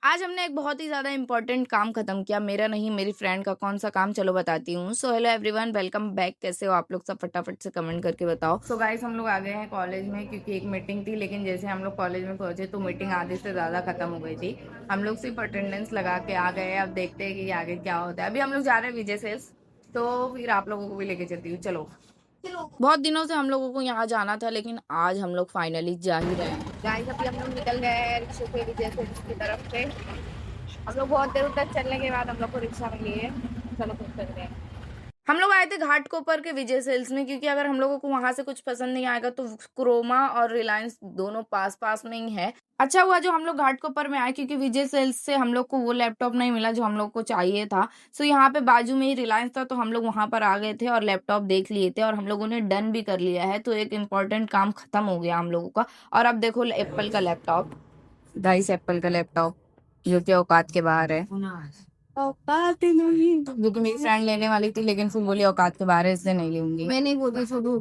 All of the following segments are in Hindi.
आज हमने एक बहुत ही ज़्यादा इम्पोर्टेंट काम खत्म किया, मेरा नहीं मेरी फ्रेंड का। कौन सा काम, चलो बताती हूँ। So hello everyone, welcome back. कैसे हो आप लोग सब, फटाफट से कमेंट करके बताओ। सो गाइस, हम लोग आ गए हैं कॉलेज में क्योंकि एक मीटिंग थी, लेकिन जैसे हम लोग कॉलेज में पहुंचे तो मीटिंग आधे से ज़्यादा खत्म हो गई थी। हम लोग सिर्फ अटेंडेंस लगा के आ गए। अब देखते हैं कि आगे क्या होता है। अभी हम लोग जा रहे हैं विजय सेल्स, तो फिर आप लोगों को भी लेके चलती हूँ। चलो। बहुत दिनों से हम लोगों को यहाँ जाना था, लेकिन आज हम लोग फाइनली जा ही रहे हैं। गाइस, अभी हम लोग निकल गए हैं रिक्शे पे विजय सेल्स की तरफ से। हम लोग बहुत देर तक चलने के बाद हम लोग को रिक्शा मिली है। चलो फिर चल रहे हैं। हम लोग आए थे घाटकोपर के विजय सेल्स में, क्योंकि अगर हम लोगों को वहां से कुछ पसंद नहीं आएगा तो क्रोमा और रिलायंस दोनों पास पास में ही है। अच्छा हुआ जो हम लोग घाटकोपर में आए, क्योंकि विजय सेल्स से हम लोग को वो लैपटॉप नहीं मिला जो हम लोग को चाहिए था। सो यहाँ पे बाजू में ही रिलायंस था, तो हम लोग वहां पर आ गए थे और लैपटॉप देख लिए थे और हम लोगों ने डन भी कर लिया है। तो एक इम्पोर्टेंट काम खत्म हो गया हम लोगों का। और अब देखो एप्पल का लैपटॉप, गाइस एप्पल का लैपटॉप जो कि औकात के बाहर है। औकात ही नहीं, जो कि मेरी फ्रेंड लेने वाली थी, लेकिन फिर बोली औकात के बाहर है, इससे नहीं लूंगी। मैं नहीं बोलती शुरू।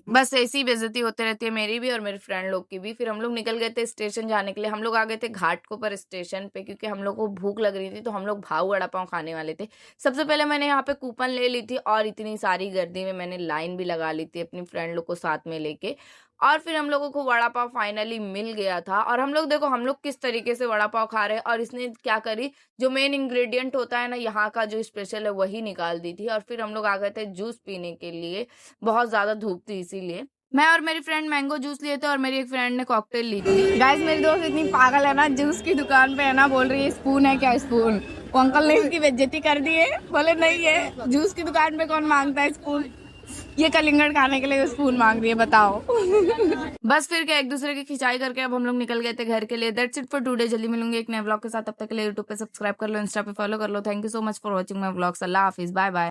बस ऐसी बेइज्जती होते रहती है, मेरी भी और मेरे फ्रेंड लोग की भी। फिर हम लोग निकल गए थे स्टेशन जाने के लिए। हम लोग आ गए थे घाटकोपर स्टेशन पे, क्योंकि हम लोग को भूख लग रही थी, तो हम लोग भाव वड़ा पाव खाने वाले थे। सबसे पहले मैंने यहाँ पे कूपन ले ली थी और इतनी सारी गर्दी में मैंने लाइन भी लगा ली थी अपनी फ्रेंड लोग को साथ में लेके। और फिर हम लोगों को वड़ा पाव फाइनली मिल गया था। और हम लोग देखो हम लोग किस तरीके से वड़ा पाव खा रहे हैं। और इसने क्या करी, जो मेन इंग्रेडिएंट होता है ना यहाँ का, जो स्पेशल है, वही निकाल दी थी। और फिर हम लोग आ गए थे जूस पीने के लिए। बहुत ज्यादा धूप थी, इसीलिए मैं और मेरी फ्रेंड मैंगो जूस लिए थे और मेरी एक फ्रेंड ने कॉकटेल ली थी। गाइस, मेरी दोस्त इतनी पागल है ना, जूस की दुकान पे है ना, बोल रही है स्पून है क्या स्पून। वो अंकल ने इसकी बेइज्जती कर दी है, बोले नहीं है, जूस की दुकान पे कौन मांगता है स्पून। ये कलिंगड़ खाने के लिए स्पून मांग रही है, बताओ। बस फिर क्या, एक दूसरे की खिंचाई करके अब हम लोग निकल गए थे घर के लिए। That's it for today. जल्दी मिलूंगी एक नए व्लॉग के साथ, तब तक के लिए यूट्यूब पे सब्सक्राइब कर लो, इंस्टा पे फॉलो कर लो। Thank you so much for watching my vlogs. अल्लाह हाफिज, बाय बाय।